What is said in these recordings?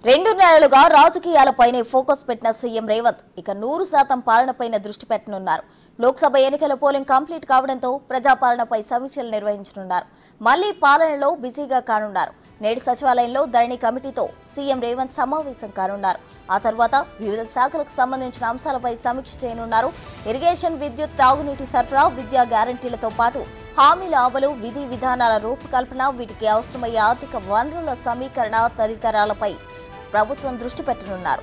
2 నెలలుగా రాజకీయాలపైనే ఫోకస్ పెట్టిన సీఎం రేవంత్ ఇక 100% పాలనపైన దృష్టి పెట్టనున్నారు. లోక్సభ ఎన్నికల పోలింగ్ కంప్లీట్ కావడంతో ప్రజాపాలనపై సమీక్షలు నిర్వహించనున్నారు. మళ్లీ పాలనలో బిజీగా కానున్నారు. నేడు సచివాలయంలో ధరణి కమిటీతో సీఎం రేవంత్ సమావేశం కానున్నారు. ఆ తర్వాత వివిధ శాఖలకు సంబంధించిన అంశాలపై సమీక్ష చేయనున్నారు. ఇరిగేషన్, విద్యుత్, తాగునీటి సరఫరా, విద్యా గ్యారంటీలతో పాటు హామీల అమలు, విధి విధానాల రూపకల్పన, వీటికి అవసరమయ్యే ఆర్థిక వనరుల సమీకరణ తదితరాలపై ప్రభుత్వం దృష్టి పెట్టనున్నారు.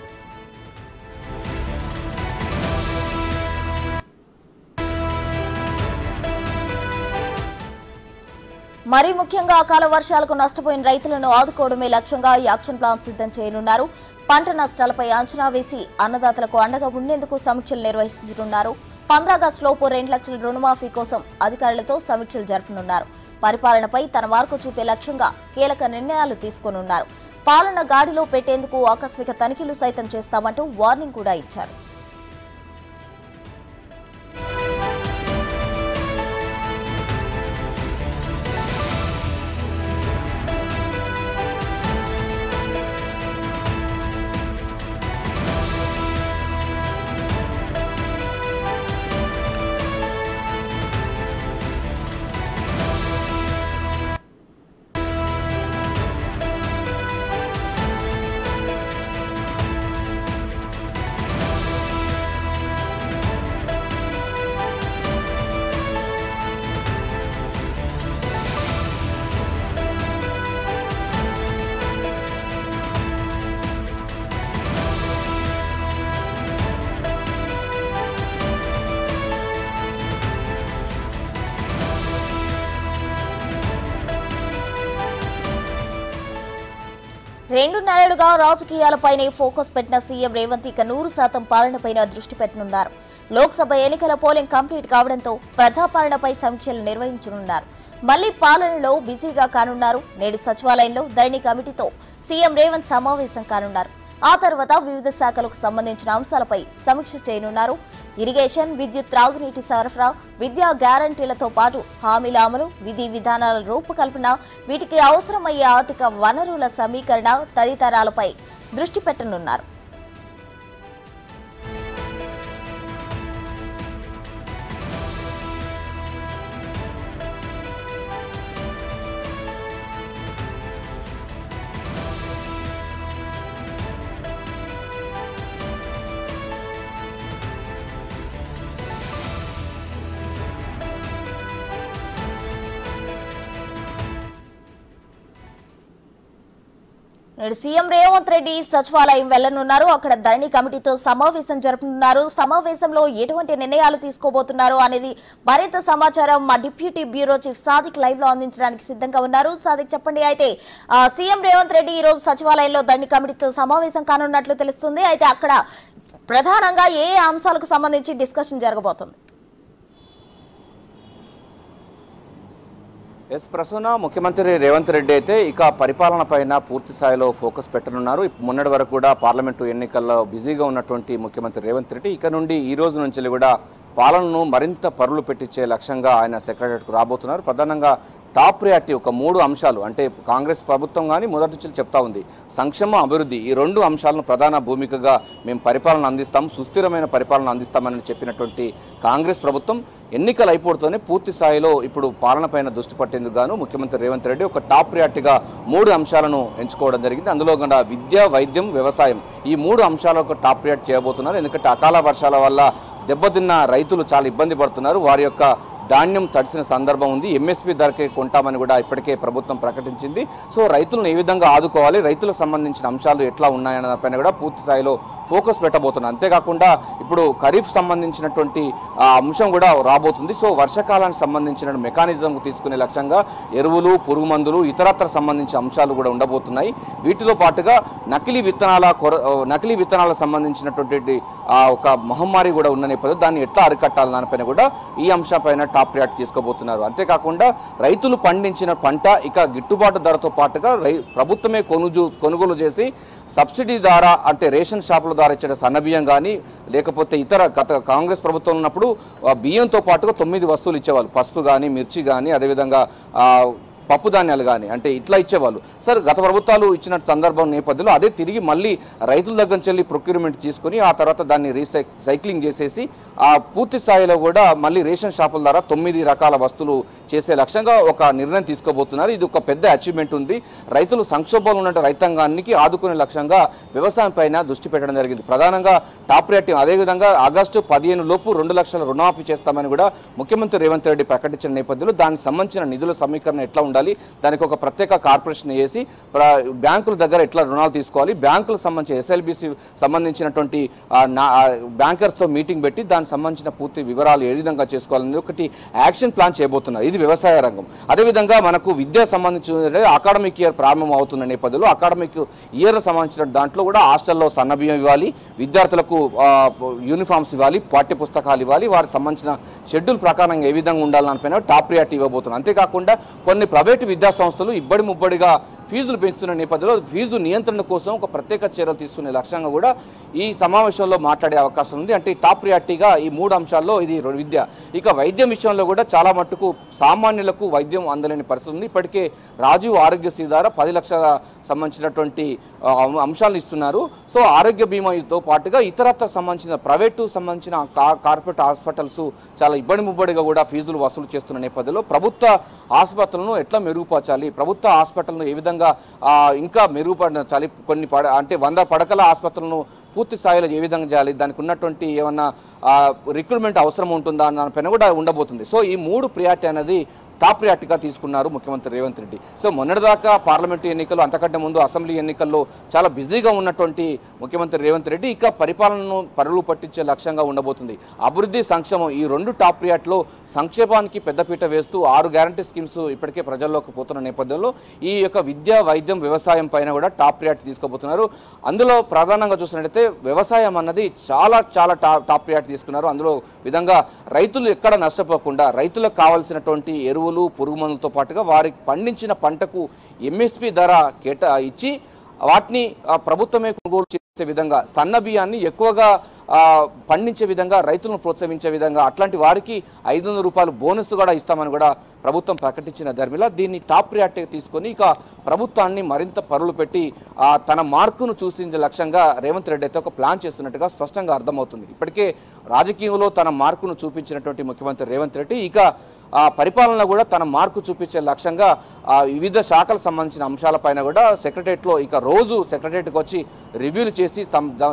మరీ ముఖ్యంగా అకాల వర్షాలకు నష్టపోయిన రైతులను ఆదుకోవడమే లక్ష్యంగా యాక్షన్ ప్లాన్ సిద్ధం చేయనున్నారు. పంట నష్టాలపై అంచనా వేసి అన్నదాతలకు అండగా ఉండేందుకు సమీక్షలు నిర్వహించనున్నారు. 15 ఆగస్టులోపు 2 లక్షల రుణమాఫీ కోసం అధికారులతో సమీక్షలు జరపనున్నారు. పరిపాలనపై తన మార్కు చూపే లక్ష్యంగా కీలక నిర్ణయాలు తీసుకోనున్నారు. పాలన గాడిలో పెట్టేందుకు ఆకస్మిక తనిఖీలు సైతం చేస్తామంటూ వార్నింగ్ కూడా ఇచ్చారు. రెండు నెలలుగా రాజకీయాలపైనే ఫోకస్ పెట్టిన సీఎం రేవంత్ ఇక 100% పాలనపైన దృష్టి పెట్టనున్నారు. లోక్సభ ఎన్నికల పోలింగ్ కంప్లీట్ కావడంతో ప్రజాపాలనపై సమీక్షలు నిర్వహించనున్నారు. మళ్లీ పాలనలో బిజీగా కానున్నారు. నేడు సచివాలయంలో ధరణి కమిటీతో సీఎం రేవంత్ సమావేశం కానున్నారు. ఆ తర్వాత వివిధ శాఖలకు సంబంధించిన అంశాలపై సమీక్ష చేయనున్నారు. ఇరిగేషన్, విద్యుత్, త్రాగునీటి సరఫరా, విద్యా గ్యారంటీలతో పాటు హామీల అమలు, విధి విధానాల రూపకల్పన, వీటికి అవసరమయ్యే ఆర్థిక వనరుల సమీకరణ తదితరాలపై దృష్టి పెట్టనున్నారు. నేడు సీఎం రేవంత్ రెడ్డి సచివాలయం వెళ్లనున్నారు. అక్కడ ధరణి కమిటీతో సమావేశం జరపనున్నారు. సమావేశంలో ఎటువంటి నిర్ణయాలు తీసుకోబోతున్నారు అనేది మరింత సమాచారం మా deputy bureau chief Sadiq live లో అందించడానికి సిద్ధంగా ఉన్నారు. సాదిక్, చెప్పండి. అయితే సీఎం రేవంత్ రెడ్డి ఈ రోజు సచివాలయంలో ధరణి కమిటీతో సమావేశం కానున్నట్లు తెలుస్తుంది. అయితే అక్కడ ప్రధానంగా ఏ అంశాలకు సంబంధించి డిస్కషన్ జరగబోతుంది? ప్రసన్న, ముఖ్యమంత్రి రేవంత్ రెడ్డి అయితే ఇక పరిపాలన పైన పూర్తి స్థాయిలో ఫోకస్ పెట్టనున్నారు. మొన్నటి వరకు కూడా పార్లమెంటు ఎన్నికల్లో బిజీగా ఉన్నటువంటి ముఖ్యమంత్రి రేవంత్ రెడ్డి ఇక నుండి ఈ రోజు నుంచి కూడా పాలనను మరింత పరులు పెట్టించే లక్ష్యంగా ఆయన సెక్రటరీకి రాబోతున్నారు. ప్రధానంగా టాప్ ప్రయారిటీ ఒక 3 అంశాలు, అంటే కాంగ్రెస్ ప్రభుత్వం కానీ మొదటి నుంచి చెప్తా ఉంది, సంక్షేమ, అభివృద్ధి, ఈ 2 అంశాలను ప్రధాన భూమికగా మేము పరిపాలన అందిస్తాం, సుస్థిరమైన పరిపాలన అందిస్తామని చెప్పినటువంటి కాంగ్రెస్ ప్రభుత్వం ఎన్నికలు అయిపోతూనే పూర్తి స్థాయిలో ఇప్పుడు పాలన పైన దృష్టి పట్టేందుకు గాను ముఖ్యమంత్రి రేవంత్ రెడ్డి ఒక టాప్ ప్రయారిటీగా 3 అంశాలను ఎంచుకోవడం జరిగింది. అందులో కూడా విద్య, వైద్యం, వ్యవసాయం, ఈ 3 అంశాలకు టాప్ ప్రయారిటీ చేయబోతున్నారు. ఎందుకంటే అకాల వర్షాల వల్ల దెబ్బతిన్న రైతులు చాలా ఇబ్బంది పడుతున్నారు. వారి యొక్క ధాన్యం తడిసిన సందర్భం ఉంది. ఎంఎస్పీ ధరకే కొంటామని కూడా ఇప్పటికే ప్రభుత్వం ప్రకటించింది. సో రైతులను ఏ విధంగా ఆదుకోవాలి, రైతులకు సంబంధించిన అంశాలు ఎట్లా ఉన్నాయన్న దానిపైన కూడా పూర్తి స్థాయిలో ఫోకస్ పెట్టబోతున్నారు. అంతేకాకుండా ఇప్పుడు ఖరీఫ్ సంబంధించినటువంటి అంశం కూడా రాబోతుంది. సో వర్షాకాలానికి సంబంధించిన మెకానిజం తీసుకునే లక్ష్యంగా ఎరువులు, పురుగు మందులు, ఇతరత్ర సంబంధించిన అంశాలు కూడా ఉండబోతున్నాయి. వీటితో పాటుగా నకిలీ విత్తనాలకు సంబంధించినటువంటి ఒక మహమ్మారి కూడా ఉన్న నేపథ్యంలో దాన్ని ఎట్లా అరికట్టాలి దానిపైన కూడా ఈ అంశంపైన టాప్ ప్రయారిటీ తీసుకోబోతున్నారు. అంతేకాకుండా రైతులు పండించిన పంట ఇక గిట్టుబాటు ధరతో పాటుగా ప్రభుత్వమే కొనుగోలు చేసి సబ్సిడీ ద్వారా, అంటే రేషన్ షాపుల ద్వారా ఇచ్చే సన్నబియ్యం కానీ లేకపోతే ఇతర గత కాంగ్రెస్ ప్రభుత్వం ఉన్నప్పుడు బియ్యంతో పాటుగా 9 వస్తువులు ఇచ్చేవాళ్ళు, పసుపు కానీ, మిర్చి కానీ, అదేవిధంగా పప్పు ధాన్యాలు కానీ అంటే ఇట్లా ఇచ్చేవాళ్ళు. సార్ గత ప్రభుత్వాలు ఇచ్చిన సందర్భం నేపథ్యంలో అదే తిరిగి మళ్ళీ రైతుల దగ్గర నుంచి వెళ్ళి ప్రొక్యూర్మెంట్ తీసుకొని ఆ తర్వాత దాన్ని రీసైక్లింగ్ చేసేసి ఆ పూర్తి స్థాయిలో కూడా మళ్ళీ రేషన్ షాపుల ద్వారా 9 రకాల వస్తువులు చేసే లక్ష్యంగా ఒక నిర్ణయం తీసుకోబోతున్నారు. ఇది ఒక పెద్ద అచీవ్మెంట్ ఉంది. రైతులు సంక్షోభంలో ఉన్న రైతాంగానికి ఆదుకునే లక్ష్యంగా వ్యవసాయం పైన దృష్టి పెట్టడం జరిగింది. ప్రధానంగా టాప్ ప్రయారిటీ. అదేవిధంగా ఆగస్టు 15 లోపు 2 లక్షల రుణమాఫీ చేస్తామని కూడా ముఖ్యమంత్రి రేవంత్ రెడ్డి ప్రకటించిన నేపథ్యంలో దానికి సంబంధించిన నిధుల సమీకరణ ఎట్లా ఉండాలి, దానికి ఒక ప్రత్యేక కార్పొరేషన్ వేసి బ్యాంకుల దగ్గర ఎట్లా రుణాలు తీసుకోవాలి, బ్యాంకులకు సంబంధించి ఎస్ఎల్బిసి సంబంధించినటువంటి బ్యాంకర్స్తో మీటింగ్ పెట్టి దానికి సంబంధించిన పూర్తి వివరాలు ఏ విధంగా చేసుకోవాలని ఒకటి యాక్షన్ ప్లాన్ చేయబోతున్నారు. ఇది వ్యవసాయ రంగం. అదేవిధంగా మనకు విద్య సంబంధించిన అకాడమిక్ ఇయర్ ప్రారంభం అవుతున్న నేపథ్యంలో అకాడమిక్ ఇయర్ సంబంధించిన దాంట్లో కూడా హాస్టల్లో సన్నబియ్యం ఇవ్వాలి, విద్యార్థులకు యూనిఫామ్స్ ఇవ్వాలి, పాఠ్య పుస్తకాలు ఇవ్వాలి, వారికి సంబంధించిన షెడ్యూల్ ప్రకారం ఏ విధంగా ఉండాలనిపైన టాప్ ప్రియారిటీ ఇవ్వబోతున్నారు. అంతేకాకుండా కొన్ని ప్రైవేటు విద్యా సంస్థలు ఇబ్బడి ముబ్బడిగా ఫీజులు పెంచుతున్న నేపథ్యంలో ఫీజు నియంత్రణ కోసం ఒక ప్రత్యేక చర్యలు తీసుకునే లక్ష్యంగా కూడా ఈ సమావేశంలో మాట్లాడే అవకాశం ఉంది. అంటే టాప్ ప్రియారిటీగా ఈ 3 అంశాల్లో ఇది విద్య. ఇక వైద్యం విషయంలో కూడా చాలా మట్టుకు సామాన్యులకు వైద్యం అందలేని పరిస్థితి ఉంది. ఇప్పటికే రాజీవ్ ఆరోగ్యశ్రీ ద్వారా 10 లక్షల సంబంధించినటువంటి అంశాలు ఇస్తున్నారు. సో ఆరోగ్య బీమాతో పాటుగా ఇతరత్ర సంబంధించిన ప్రైవేటు సంబంధించిన కార్పొరేట్ హాస్పిటల్స్ చాలా ఇబ్బడి ముబ్బడిగా కూడా ఫీజులు వసూలు చేస్తున్న నేపథ్యంలో ప్రభుత్వ ఆసుపత్రులను ఎట్లా మెరుగుపరచాలి, ప్రభుత్వ హాస్పిటల్ను ఏ విధంగా ఇంకా మెరుగుపరచాలి, కొన్ని అంటే 100 పడకల ఆసుపత్రులను పూర్తి స్థాయిలో ఏ విధంగా చేయాలి, దానికి ఉన్నటువంటి ఏమన్నా రిక్రూట్మెంట్ అవసరం ఉంటుందా దానిపైన కూడా ఉండబోతుంది. సో ఈ 3 ప్రియారిటీ అనేది టాప్ ప్రియారిటీగా తీసుకున్నారు ముఖ్యమంత్రి రేవంత్ రెడ్డి. సో మొన్నటిదాకా పార్లమెంటు ఎన్నికలు, అంతకంటే ముందు అసెంబ్లీ ఎన్నికల్లో చాలా బిజీగా ఉన్నటువంటి ముఖ్యమంత్రి రేవంత్ రెడ్డి ఇక పరిపాలనను పరులు పట్టించే లక్ష్యంగా ఉండబోతుంది. అభివృద్ధి, సంక్షేమం ఈ 2 టాప్ ప్రియారిటీలో సంక్షేమానికి పెద్దపీట వేస్తూ 6 గ్యారంటీ స్కీమ్స్ ఇప్పటికే ప్రజల్లోకి పోతున్న నేపథ్యంలో ఈ యొక్క విద్య, వైద్యం, వ్యవసాయం పైన కూడా టాప్ ప్రియారిటీ తీసుకోబోతున్నారు. అందులో ప్రధానంగా చూసినట్లయితే వ్యవసాయం అన్నది చాలా టాప్ ప్రియారిటీ తీసుకున్నారు. అందులో విధంగా రైతులు ఎక్కడ నష్టపోకుండా రైతులకు కావాల్సినటువంటి ఎరువులు, పురుగు మందులతో పాటుగా వారికి పండించిన పంటకు ఎంఎస్పి ధర ఇచ్చి వాటిని ప్రభుత్వమే కొనుగోలు చేసే విధంగా, సన్న బియ్యాన్ని ఎక్కువగా పండించే విధంగా, రైతులను ప్రోత్సహించే విధంగా అట్లాంటి వారికి 500 రూపాయలు బోనస్ కూడా ఇస్తామని కూడా ప్రభుత్వం ప్రకటించిన ధర్మిలా దీన్ని టాప్ ప్రియారిటీ తీసుకొని ఇక ప్రభుత్వాన్ని మరింత పరులు పెట్టి తన మార్కును చూసించే లక్ష్యంగా రేవంత్ రెడ్డి అయితే ఒక ప్లాన్ చేస్తున్నట్టుగా స్పష్టంగా అర్థమవుతుంది. ఇప్పటికే రాజకీయంలో తన మార్కును చూపించినటువంటి ముఖ్యమంత్రి రేవంత్ రెడ్డి ఇక పరిపాలన కూడా తన మార్కు చూపించే లక్ష్యంగా వివిధ శాఖలకు సంబంధించిన అంశాలపైన కూడా సెక్రటరియట్లో ఇక రోజు సెక్రటరియట్కి వచ్చి రివ్యూలు చేసి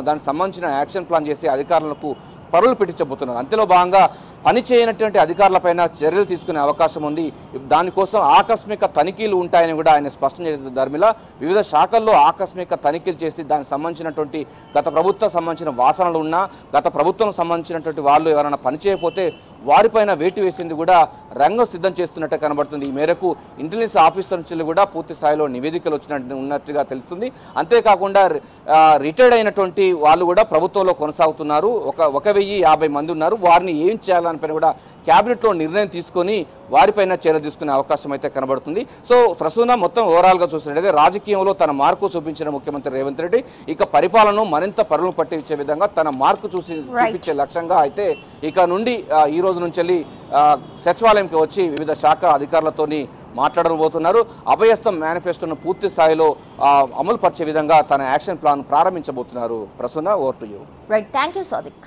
దానికి సంబంధించిన యాక్షన్ ప్లాన్ చేసి అధికారులకు పరులు పెట్టించబోతున్నారు. అంతలో భాగంగా పని చేయనటువంటి అధికారులపైన చర్యలు తీసుకునే అవకాశం ఉంది. దానికోసం ఆకస్మిక తనిఖీలు ఉంటాయని కూడా ఆయన స్పష్టం చేసిన ధర్మిలా వివిధ శాఖల్లో ఆకస్మిక తనిఖీలు చేసి దానికి సంబంధించినటువంటి గత ప్రభుత్వం సంబంధించిన వాసనలు ఉన్నా, గత ప్రభుత్వం సంబంధించినటువంటి వాళ్ళు ఎవరైనా పని చేయకపోతే వారిపైన వేటు వేసింది కూడా రంగం సిద్ధం చేస్తున్నట్టు కనబడుతుంది. ఈ మేరకు ఇంటెలిజెన్స్ ఆఫీసర్ నుంచి కూడా పూర్తి స్థాయిలో నివేదికలు ఉన్నట్టుగా తెలుస్తుంది. అంతేకాకుండా రిటైర్డ్ అయినటువంటి వాళ్ళు కూడా ప్రభుత్వంలో కొనసాగుతున్నారు. 1050 మంది ఉన్నారు. వారిని ఏం చేయాలనిపైన కూడా క్యాబినెట్లో నిర్ణయం తీసుకొని వారిపైన చర్య తీసుకునే అవకాశం అయితే కనబడుతుంది. సో ప్రస్తుతం మొత్తం ఓవరాల్గా చూసినట్లయితే రాజకీయంలో తన మార్కు చూపించిన ముఖ్యమంత్రి రేవంత్ రెడ్డి ఇక పరిపాలనను మరింత పరులు పట్టించే విధంగా తన మార్కు చూపించే లక్ష్యంగా అయితే ఇక నుండి ఈ రోజు నుంచి వెళ్ళి సచివాలయంకి వచ్చి వివిధ శాఖ అధికారులతోని మాట్లాడబోతున్నారు. అభయస్థం మేనిఫెస్టోను పూర్తి స్థాయిలో అమలు పరిచే విధంగా తన యాక్షన్ ప్లాన్ ప్రారంభించబోతున్నారు. Prasanna, over to you. Right, thank you Sadiq.